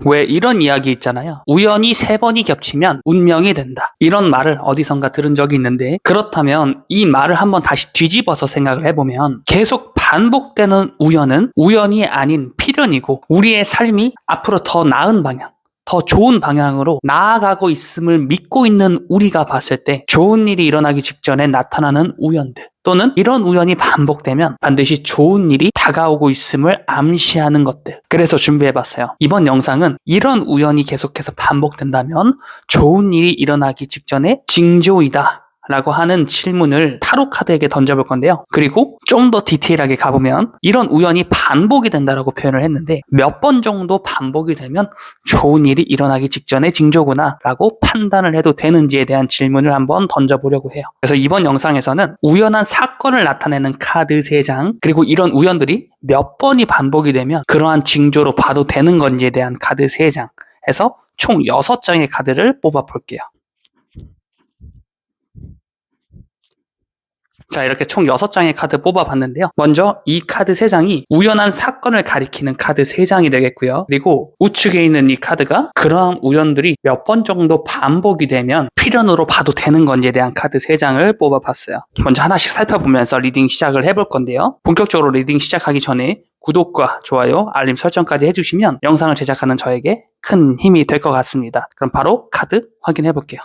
왜 이런 이야기 있잖아요. 우연히 3번이 겹치면 운명이 된다. 이런 말을 어디선가 들은 적이 있는데, 그렇다면 이 말을 한번 다시 뒤집어서 생각을 해보면 계속 반복되는 우연은 우연이 아닌 필연이고, 우리의 삶이 앞으로 더 나은 방향, 더 좋은 방향으로 나아가고 있음을 믿고 있는 우리가 봤을 때 좋은 일이 일어나기 직전에 나타나는 우연들, 또는 이런 우연이 반복되면 반드시 좋은 일이 다가오고 있음을 암시하는 것들. 그래서 준비해봤어요. 이번 영상은 이런 우연이 계속해서 반복된다면 좋은 일이 일어나기 직전에 징조이다 라고 하는 질문을 타로 카드에게 던져볼 건데요. 그리고 좀 더 디테일하게 가보면 이런 우연이 반복이 된다라고 표현을 했는데, 몇 번 정도 반복이 되면 좋은 일이 일어나기 직전의 징조구나 라고 판단을 해도 되는지에 대한 질문을 한번 던져보려고 해요. 그래서 이번 영상에서는 우연한 사건을 나타내는 카드 3장, 그리고 이런 우연들이 몇 번이 반복이 되면 그러한 징조로 봐도 되는 건지에 대한 카드 3장 해서 총 6장의 카드를 뽑아볼게요. 자, 이렇게 총 6장의 카드 뽑아봤는데요. 먼저 이 카드 3장이 우연한 사건을 가리키는 카드 3장이 되겠고요. 그리고 우측에 있는 이 카드가 그러한 우연들이 몇 번 정도 반복이 되면 필연으로 봐도 되는 건지에 대한 카드 3장을 뽑아봤어요. 먼저 하나씩 살펴보면서 리딩 시작을 해볼 건데요. 본격적으로 리딩 시작하기 전에 구독과 좋아요, 알림 설정까지 해주시면 영상을 제작하는 저에게 큰 힘이 될 것 같습니다. 그럼 바로 카드 확인해 볼게요.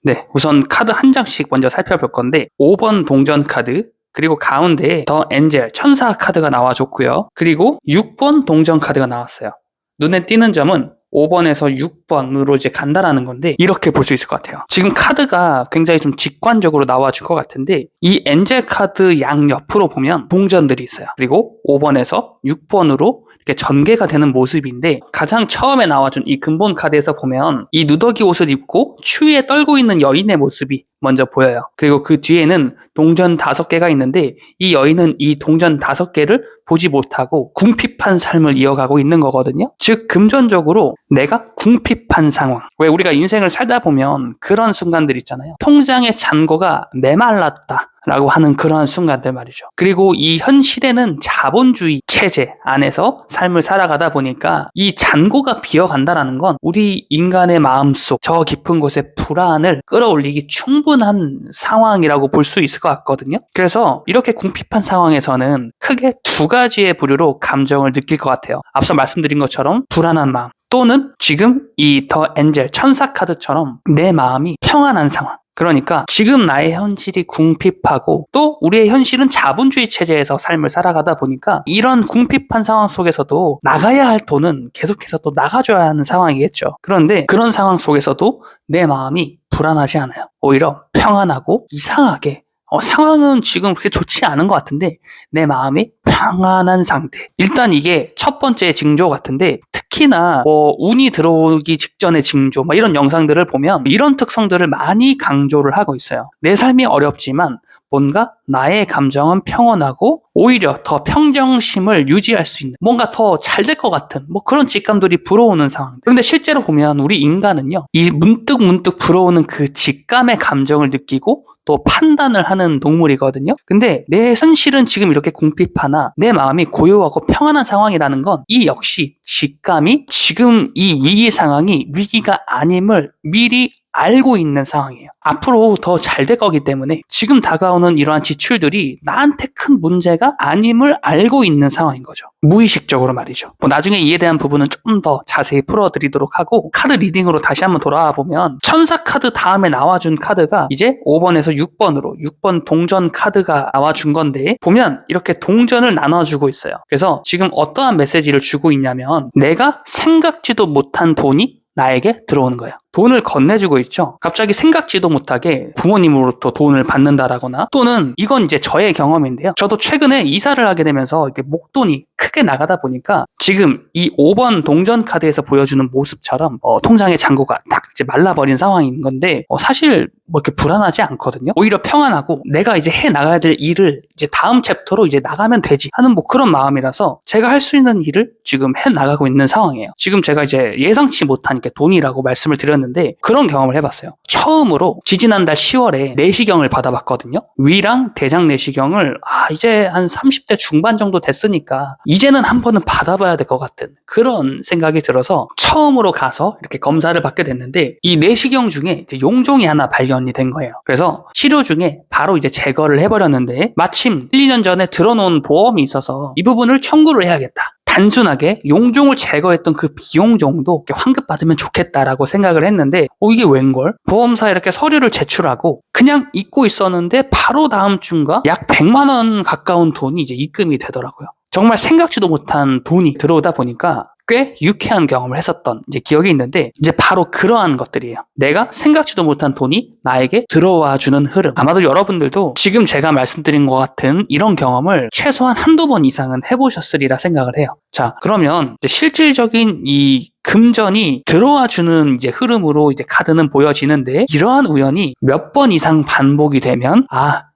네, 우선 카드 한 장씩 먼저 살펴볼 건데, 5번 동전 카드, 그리고 가운데에 더 엔젤, 천사 카드가 나와줬고요. 그리고 6번 동전 카드가 나왔어요. 눈에 띄는 점은 5번에서 6번으로 이제 간다라는 건데, 이렇게 볼 수 있을 것 같아요. 지금 카드가 굉장히 좀 직관적으로 나와줄 것 같은데, 이 엔젤 카드 양 옆으로 보면 동전들이 있어요. 그리고 5번에서 6번으로 이렇게 전개가 되는 모습인데, 가장 처음에 나와준 이 근본 카드에서 보면 이 누더기 옷을 입고 추위에 떨고 있는 여인의 모습이 먼저 보여요. 그리고 그 뒤에는 동전 5개가 있는데, 이 여인은 이 동전 5개를 보지 못하고 궁핍한 삶을 이어가고 있는 거거든요. 즉 금전적으로 내가 궁핍한 상황. 왜 우리가 인생을 살다 보면 그런 순간들 있잖아요. 통장의 잔고가 메말랐다 라고 하는 그러한 순간들 말이죠. 그리고 이 현 시대는 자본주의 체제 안에서 삶을 살아가다 보니까 이 잔고가 비어간다라는 건 우리 인간의 마음속 저 깊은 곳에 불안을 끌어올리기 충분한 상황이라고 볼 수 있을 것 같거든요. 그래서 이렇게 궁핍한 상황에서는 크게 2가지의 부류로 감정을 느낄 것 같아요. 앞서 말씀드린 것처럼 불안한 마음, 또는 지금 이 더 엔젤 천사 카드처럼 내 마음이 평안한 상황. 그러니까 지금 나의 현실이 궁핍하고, 또 우리의 현실은 자본주의 체제에서 삶을 살아가다 보니까 이런 궁핍한 상황 속에서도 나가야 할 돈은 계속해서 또 나가줘야 하는 상황이겠죠. 그런데 그런 상황 속에서도 내 마음이 불안하지 않아요. 오히려 평안하고, 이상하게 상황은 지금 그렇게 좋지 않은 것 같은데 내 마음이 평안한 상태. 일단 이게 첫 번째 징조 같은데, 특히나 운이 들어오기 직전의 징조, 이런 영상들을 보면 이런 특성들을 많이 강조를 하고 있어요. 내 삶이 어렵지만 뭔가 나의 감정은 평온하고 오히려 더 평정심을 유지할 수 있는, 뭔가 더 잘 될 것 같은 그런 직감들이 불어오는 상황. 그런데 실제로 보면 우리 인간은요, 이 문득 불어오는 그 직감의 감정을 느끼고 또 판단을 하는 동물이거든요. 근데 내 현실은 지금 이렇게 궁핍하나 내 마음이 고요하고 평안한 상황이라는 건 이 역시 직감이 지금 이 위기 상황이 위기가 아님을 미리 알고 있는 상황이에요. 앞으로 더 잘 될 거기 때문에 지금 다가오는 이러한 지출들이 나한테 큰 문제가 아님을 알고 있는 상황인 거죠. 무의식적으로 말이죠. 나중에 이에 대한 부분은 좀 더 자세히 풀어드리도록 하고, 카드 리딩으로 다시 한번 돌아와 보면 천사 카드 다음에 나와준 카드가 이제 5번에서 6번으로 6번 동전 카드가 나와준 건데, 보면 이렇게 동전을 나눠주고 있어요. 그래서 지금 어떠한 메시지를 주고 있냐면, 내가 생각지도 못한 돈이 나에게 들어오는 거예요. 돈을 건네주고 있죠. 갑자기 생각지도 못하게 부모님으로부터 돈을 받는다라거나, 또는 이건 이제 저의 경험인데요. 저도 최근에 이사를 하게 되면서 이렇게 목돈이 크게 나가다 보니까 지금 이 5번 동전 카드에서 보여주는 모습처럼 통장의 잔고가 딱 이제 말라버린 상황인 건데, 사실 이렇게 불안하지 않거든요. 오히려 평안하고 내가 이제 해 나가야 될 일을 이제 다음 챕터로 이제 나가면 되지 하는 그런 마음이라서 제가 할 수 있는 일을 지금 해 나가고 있는 상황이에요. 지금 제가 이제 예상치 못한 게 돈이라고 말씀을 드렸는데, 있었는데 그런 경험을 해봤어요. 처음으로 지지난달 10월에 내시경을 받아봤거든요. 위랑 대장 내시경을 이제 한 30대 중반 정도 됐으니까 이제는 한 번은 받아봐야 될 것 같은 그런 생각이 들어서 처음으로 가서 이렇게 검사를 받게 됐는데 이 내시경 중에 이제 용종이 하나 발견이 된 거예요. 그래서 치료 중에 바로 이제 제거를 해버렸는데 마침 1, 2년 전에 들어놓은 보험이 있어서 이 부분을 청구를 해야겠다. 단순하게 용종을 제거했던 그 비용 정도 환급받으면 좋겠다라고 생각을 했는데 이게 웬걸? 보험사에 이렇게 서류를 제출하고 그냥 잊고 있었는데 바로 다음 주인가 약 100만 원 가까운 돈이 이제 입금이 되더라고요. 정말 생각지도 못한 돈이 들어오다 보니까 꽤 유쾌한 경험을 했었던 이제 기억이 있는데 이제 바로 그러한 것들이에요. 내가 생각지도 못한 돈이 나에게 들어와 주는 흐름. 아마도 여러분들도 지금 제가 말씀드린 것 같은 이런 경험을 최소한 한두 번 이상은 해보셨으리라 생각을 해요. 자, 그러면 이제 실질적인 이 금전이 들어와 주는 이제 흐름으로 이제 카드는 보여지는데 이러한 우연이 몇 번 이상 반복이 되면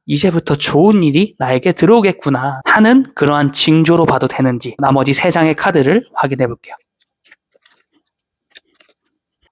이제부터 좋은 일이 나에게 들어오겠구나 하는 그러한 징조로 봐도 되는지 나머지 3장의 카드를 확인해 볼게요.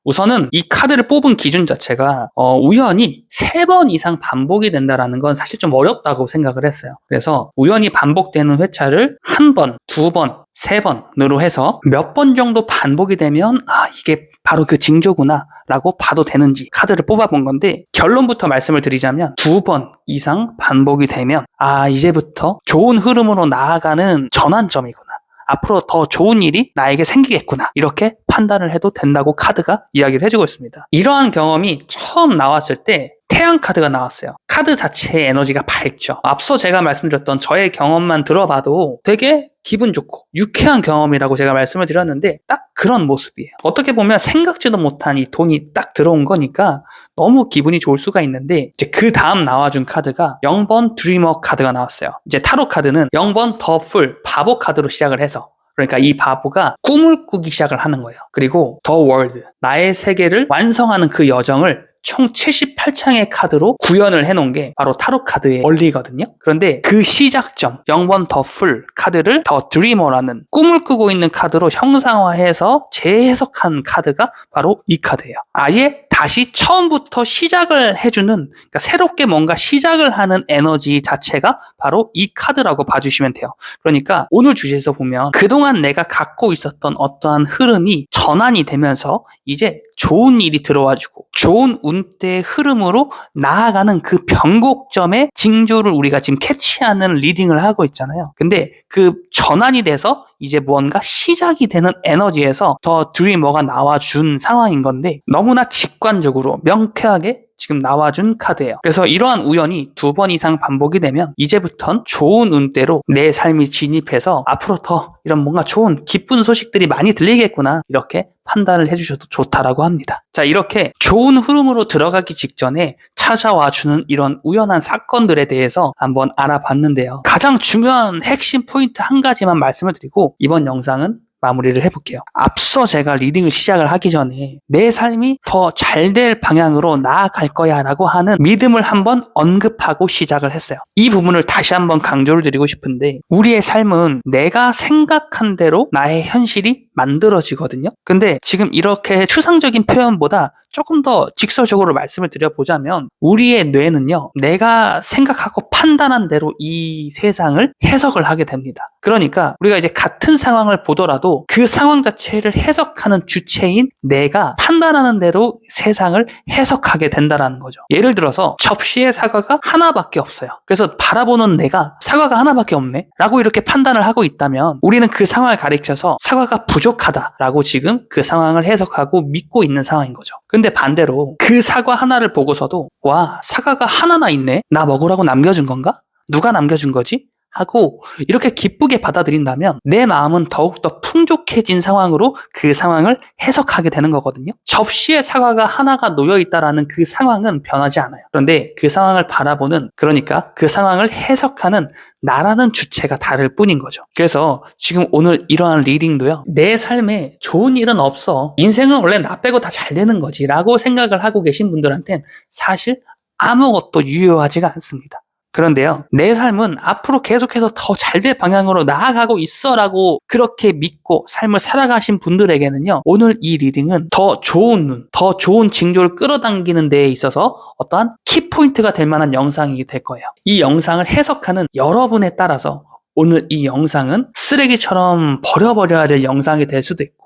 우선은 이 카드를 뽑은 기준 자체가 우연히 3번 이상 반복이 된다는 건 사실 좀 어렵다고 생각을 했어요. 그래서 우연히 반복되는 회차를 1번, 2번, 3번으로 해서 몇 번 정도 반복이 되면 이게 바로 그 징조구나 라고 봐도 되는지 카드를 뽑아본 건데 결론부터 말씀을 드리자면 2번 이상 반복이 되면 이제부터 좋은 흐름으로 나아가는 전환점이구나. 앞으로 더 좋은 일이 나에게 생기겠구나. 이렇게 판단을 해도 된다고 카드가 이야기를 해주고 있습니다. 이러한 경험이 처음 나왔을 때 태양 카드가 나왔어요. 카드 자체의 에너지가 밝죠. 앞서 제가 말씀드렸던 저의 경험만 들어봐도 되게 기분 좋고 유쾌한 경험이라고 제가 말씀을 드렸는데 딱 그런 모습이에요. 어떻게 보면 생각지도 못한 이 돈이 딱 들어온 거니까 너무 기분이 좋을 수가 있는데 이제 그 다음 나와준 카드가 0번 드리머 카드가 나왔어요. 이제 타로 카드는 0번 더 풀 바보 카드로 시작을 해서 그러니까 이 바보가 꿈을 꾸기 시작을 하는 거예요. 그리고 더 월드 나의 세계를 완성하는 그 여정을 총 78장의 카드로 구현을 해놓은 게 바로 타로 카드의 원리거든요. 그런데 그 시작점 0번 더 풀 카드를 더 드리머라는 꿈을 꾸고 있는 카드로 형상화해서 재해석한 카드가 바로 이 카드예요. 아예 다시 처음부터 시작을 해주는 그러니까 새롭게 뭔가 시작을 하는 에너지 자체가 바로 이 카드라고 봐주시면 돼요. 그러니까 오늘 주제에서 보면 그동안 내가 갖고 있었던 어떠한 흐름이 전환이 되면서 이제 좋은 일이 들어와주고 좋은 운대의 흐름으로 나아가는 그 변곡점의 징조를 우리가 지금 캐치하는 리딩을 하고 있잖아요. 근데 그 전환이 돼서 이제 무언가 시작이 되는 에너지에서 더 드리머가 나와준 상황인 건데 너무나 직관적으로 명쾌하게 지금 나와준 카드예요. 그래서 이러한 우연이 2번 이상 반복이 되면 이제부턴 좋은 운대로 내 삶이 진입해서 앞으로 더 이런 뭔가 좋은 기쁜 소식들이 많이 들리겠구나 이렇게 판단을 해주셔도 좋다라고 합니다. 자, 이렇게 좋은 흐름으로 들어가기 직전에 찾아와주는 이런 우연한 사건들에 대해서 한번 알아봤는데요. 가장 중요한 핵심 포인트 한 가지만 말씀을 드리고 이번 영상은 마무리를 해볼게요. 앞서 제가 리딩을 시작을 하기 전에 내 삶이 더 잘 될 방향으로 나아갈 거야 라고 하는 믿음을 한번 언급하고 시작을 했어요. 이 부분을 다시 한번 강조를 드리고 싶은데 우리의 삶은 내가 생각한 대로 나의 현실이 만들어지거든요. 근데 지금 이렇게 추상적인 표현보다 조금 더 직설적으로 말씀을 드려보자면 우리의 뇌는요, 내가 생각하고 판단한 대로 이 세상을 해석을 하게 됩니다. 그러니까 우리가 이제 같은 상황을 보더라도 그 상황 자체를 해석하는 주체인 내가 판단하는 대로 세상을 해석하게 된다는 거죠. 예를 들어서 접시에 사과가 하나밖에 없어요. 그래서 바라보는 내가 사과가 하나밖에 없네? 라고 이렇게 판단을 하고 있다면 우리는 그 상황을 가리켜서 사과가 부족하다라고 지금 그 상황을 해석하고 믿고 있는 상황인 거죠. 근데 반대로 그 사과 하나를 보고서도 와, 사과가 하나나 있네? 나 먹으라고 남겨준 건가? 누가 남겨준 거지? 하고 이렇게 기쁘게 받아들인다면 내 마음은 더욱더 풍족해진 상황으로 그 상황을 해석하게 되는 거거든요. 접시에 사과가 하나가 놓여있다라는 그 상황은 변하지 않아요. 그런데 그 상황을 바라보는, 그러니까 그 상황을 해석하는 나라는 주체가 다를 뿐인 거죠. 그래서 지금 오늘 이러한 리딩도요, 내 삶에 좋은 일은 없어, 인생은 원래 나 빼고 다 잘 되는 거지 라고 생각을 하고 계신 분들한텐 사실 아무것도 유효하지가 않습니다. 그런데요, 내 삶은 앞으로 계속해서 더 잘 될 방향으로 나아가고 있어라고 그렇게 믿고 삶을 살아가신 분들에게는요, 오늘 이 리딩은 더 좋은 눈, 더 좋은 징조를 끌어당기는 데에 있어서 어떠한 키포인트가 될 만한 영상이 될 거예요. 이 영상을 해석하는 여러분에 따라서 오늘 이 영상은 쓰레기처럼 버려버려야 될 영상이 될 수도 있고,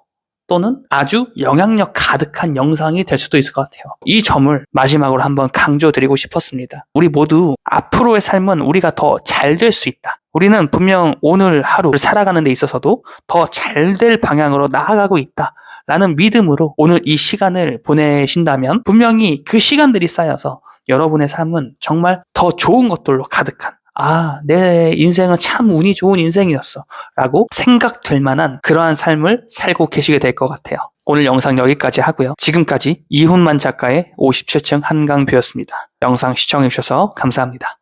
또는 아주 영향력 가득한 영상이 될 수도 있을 것 같아요. 이 점을 마지막으로 한번 강조드리고 싶었습니다. 우리 모두 앞으로의 삶은 우리가 더 잘 될 수 있다. 우리는 분명 오늘 하루를 살아가는 데 있어서도 더 잘 될 방향으로 나아가고 있다 라는 믿음으로 오늘 이 시간을 보내신다면 분명히 그 시간들이 쌓여서 여러분의 삶은 정말 더 좋은 것들로 가득한, 내 인생은 참 운이 좋은 인생이었어 라고 생각될 만한 그러한 삶을 살고 계시게 될 것 같아요. 오늘 영상 여기까지 하고요. 지금까지 이훈만 작가의 57층 한강뷰였습니다. 영상 시청해주셔서 감사합니다.